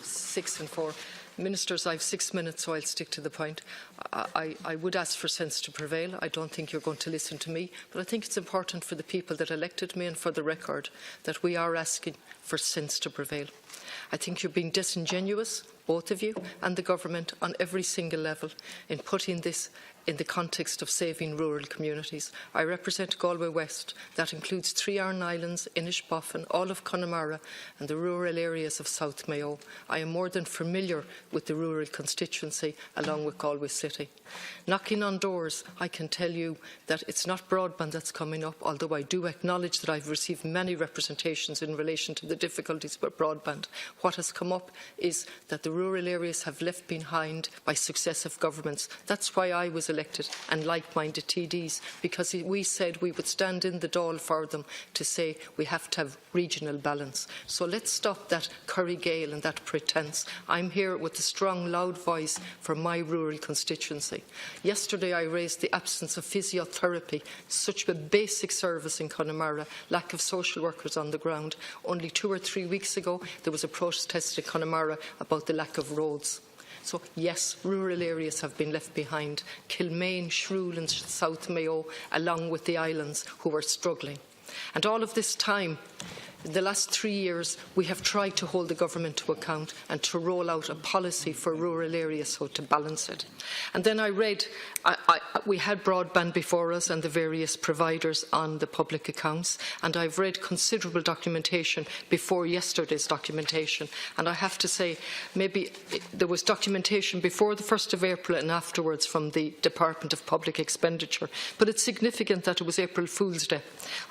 6 and 4. Ministers, I have 6 minutes, so I'll stick to the point. I would ask for sense to prevail. I don't think you're going to listen to me, but I think it's important for the people that elected me and for the record that we are asking for sense to prevail. I think you're being disingenuous, both of you and the government, on every single level in putting this in the context of saving rural communities. I represent Galway West. That includes 3 Aran Islands, Inishbofin, all of Connemara and the rural areas of South Mayo. I am more than familiar with the rural constituency along with Galway City. Knocking on doors, I can tell you that it's not broadband that's coming up, although I do acknowledge that I've received many representations in relation to the difficulties with broadband. What has come up is that the rural areas have left behind by successive governments. That's why I was elected and like-minded TDs, because we said we would stand in the Dáil for them to say we have to have regional balance. So let's stop that gcéill and that pretence. I'm here with a strong, loud voice for my rural constituency. Yesterday I raised the absence of physiotherapy, such a basic service in Connemara, lack of social workers on the ground. Only 2 or 3 weeks ago there was a protest in Connemara about the lack of roads. So yes, rural areas have been left behind. Kilmaine, Shrule and South Mayo, along with the islands, who are struggling. And all of this time, in the last 3 years, we have tried to hold the government to account and to roll out a policy for rural areas so to balance it. And then I read, we had broadband before us and the various providers on the public accounts, and I've read considerable documentation before yesterday's documentation. And I have to say, maybe there was documentation before the 1st of April and afterwards from the Department of Public Expenditure. But it's significant that it was April Fool's Day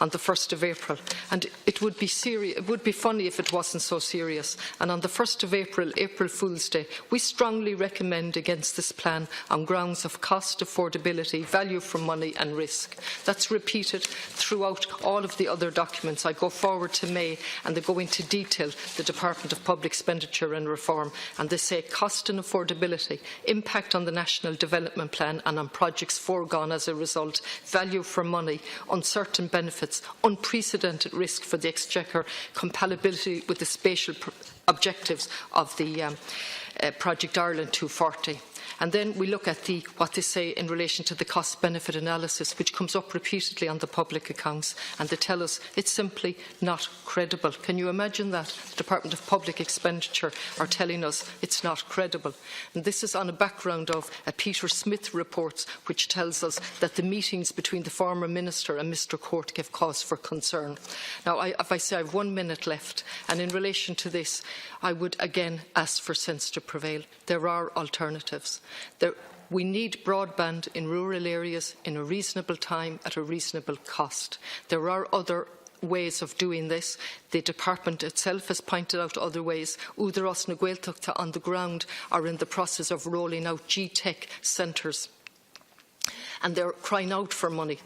on the 1st of April. And it would be it would be funny if it wasn't so serious. And on the 1st of April, April Fool's Day, we strongly recommend against this plan on grounds of cost, affordability, value for money and risk. That's repeated throughout all of the other documents. I go forward to May and they go into detail, the Department of Public Expenditure and Reform, and they say cost and affordability, impact on the National Development Plan and on projects foregone as a result, value for money, uncertain benefits, unprecedented risk for the Exchequer, compatibility with the spatial objectives of the Project Ireland 240. And then we look at what they say in relation to the cost-benefit analysis, which comes up repeatedly on the public accounts, and they tell us it's simply not credible. Can you imagine that? The Department of Public Expenditure are telling us it's not credible. And this is on a background of a Peter Smith report, which tells us that the meetings between the former Minister and Mr Court gave cause for concern. Now, if I say I have 1 minute left, and in relation to this, I would again ask for sense to prevail. There are alternatives. We need broadband in rural areas in a reasonable time at a reasonable cost. There are other ways of doing this. The department itself has pointed out other ways. Údarás na Gaeltachta on the ground are in the process of rolling out GTech centres, and they're crying out for money.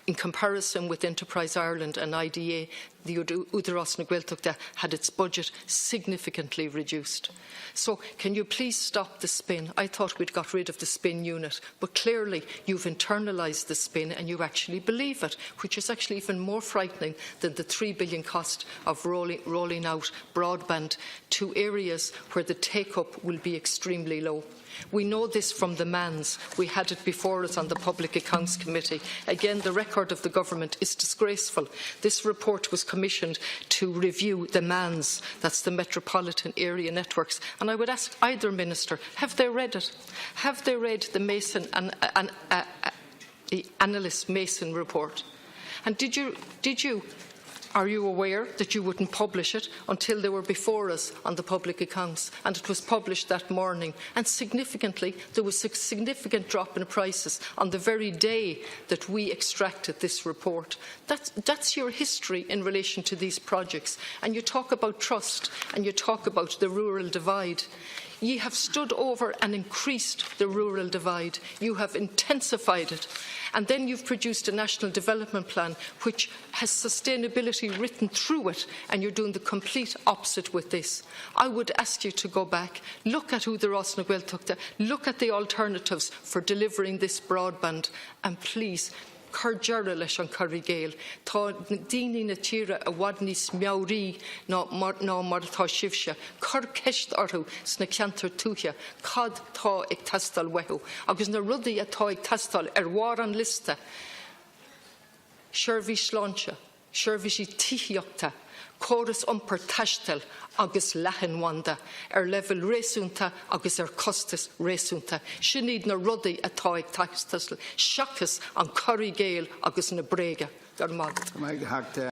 In comparison with Enterprise Ireland and IDA, the Údarás na Gaeltachta had its budget significantly reduced. So can you please stop the spin? I thought we'd got rid of the spin unit, but clearly you've internalised the spin and you actually believe it, which is actually even more frightening than the $3 billion cost of rolling out broadband to areas where the take-up will be extremely low. We know this from the MANS. We had it before us on the Public Accounts Committee. Again, the record of the government is disgraceful. This report was commissioned to review the MANS, that's the Metropolitan Area Networks. And I would ask either minister, have they read it? Have they read the Mason the analyst Mason report? And are you aware that you wouldn't publish it until they were before us on the public accounts? And it was published that morning. And significantly, there was a significant drop in prices on the very day that we extracted this report. That's your history in relation to these projects. And you talk about trust and you talk about the rural divide. Ye have stood over and increased the rural divide. You have intensified it. And then you've produced a national development plan which has sustainability written through it, and you're doing the complete opposite with this. I would ask you to go back, look at Údarás na Gaeltachta, look at the alternatives for delivering this broadband, and please Carjara leis an curry gcéill. Tá daoine na tíre a bhhad níos meabhrí ná mar atá sibse. Cur ceist orthú sna ceantar túthe, cad tá ag teastáil weithú. Agus na rudaí atá ag teastáil bharr an liosta. Seirbhís sláinte, seirbhísí tithíochta, córas iompair taistil agus leathanbhanda leibhéal réasúnta agus chostas réasúnta. Sin iad na rudaí atá ag taistil, seachas an curry gcéill agus na bréaga. Gar mag.